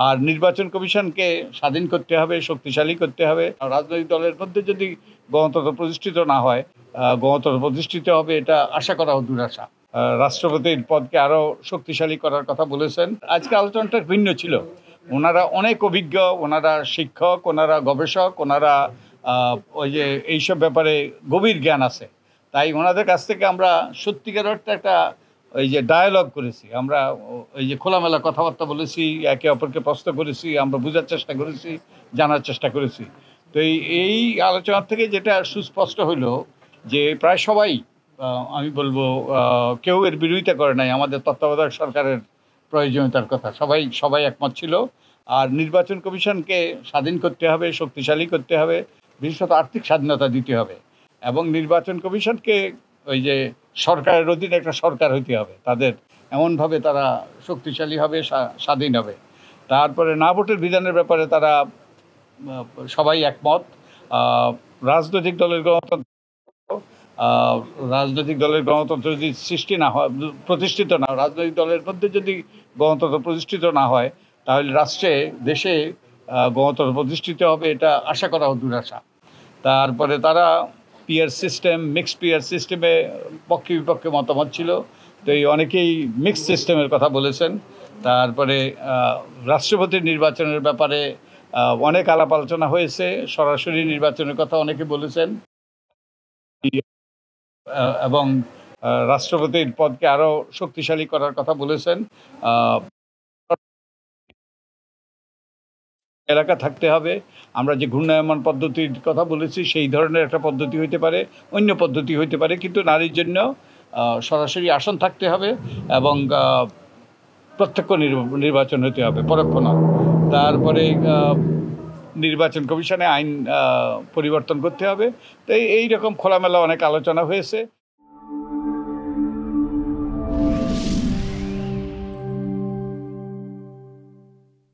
আর নির্বাচন কমিশনকে স্বাধীন করতে হবে, শক্তিশালী করতে হবে। রাজনৈতিক দলের মধ্যে যদি গণতন্ত্র প্রতিষ্ঠিত না হয়, গণতন্ত্র প্রতিষ্ঠিত হবে এটা আশা করাও দুরাশা। রাষ্ট্রপতির পদকে আরও শক্তিশালী করার কথা বলেছেন। আজকে আলোচনাটা ভিন্ন ছিল। ওনারা অনেক অভিজ্ঞ, ওনারা শিক্ষক, ওনারা গবেষক, ওনারা ওই যে এইসব ব্যাপারে গভীর জ্ঞান আছে। তাই ওনাদের কাছ থেকে আমরা সত্যিকার অর্থে একটা ওই যে ডায়ালগ করেছি, আমরা ওই যে খোলামেলা কথাবার্তা বলেছি, একে অপরকে প্রশ্ন করেছি, আমরা বোঝার চেষ্টা করেছি, জানার চেষ্টা করেছি। তো এই আলোচনা থেকে যেটা সুস্পষ্ট হলো যে প্রায় সবাই, আমি বলবো কেউ এর বিরোধিতা করে নাই আমাদের তত্ত্বাবধায়ক সরকারের প্রয়োজনীয়তার কথা। সবাই একমত ছিল। আর নির্বাচন কমিশনকে স্বাধীন করতে হবে, শক্তিশালী করতে হবে, বিশেষত আর্থিক স্বাধীনতা দিতে হবে এবং নির্বাচন কমিশনকে ওই যে সরকারের অধীনে একটা সরকার হইতে হবে, তাদের এমনভাবে তারা শক্তিশালী হবে, স্বাধীন হবে। তারপরে না ভোটের বিধানের ব্যাপারে তারা সবাই একমত। রাজনৈতিক দলের গণতন্ত্র যদি সৃষ্টি না হয়, প্রতিষ্ঠিত না হয়, রাজনৈতিক দলের মধ্যে যদি গণতন্ত্র প্রতিষ্ঠিত না হয়, তাহলে দেশে গণতন্ত্র প্রতিষ্ঠিত হবে এটা আশা করাও দুরাশা। তারপরে তারা পিয়ার সিস্টেম, মিক্সড পিয়ার সিস্টেমে পক্ষে বিপক্ষে মতামত ছিল। তো এই অনেকেই মিক্সড সিস্টেমের কথা বলেছেন। তারপরে রাষ্ট্রপতির নির্বাচনের ব্যাপারে অনেক আলাপ আলোচনা হয়েছে। সরাসরি নির্বাচনের কথা অনেকে বলেছেন এবং রাষ্ট্রপতির পদকে আরও শক্তিশালী করার কথা বলেছেন। এলাকা থাকতে হবে। আমরা যে ঘূর্ণায়মান পদ্ধতির কথা বলেছি সেই ধরনের একটা পদ্ধতি হইতে পারে, অন্য পদ্ধতি হইতে পারে, কিন্তু নারীর জন্য সরাসরি আসন থাকতে হবে এবং প্রত্যক্ষ নির্বাচন হতে হবে, পরোক্ষ নয়। তারপরে নির্বাচন কমিশনে আইন পরিবর্তন করতে হবে। তো এই রকম খোলামেলা অনেক আলোচনা হয়েছে।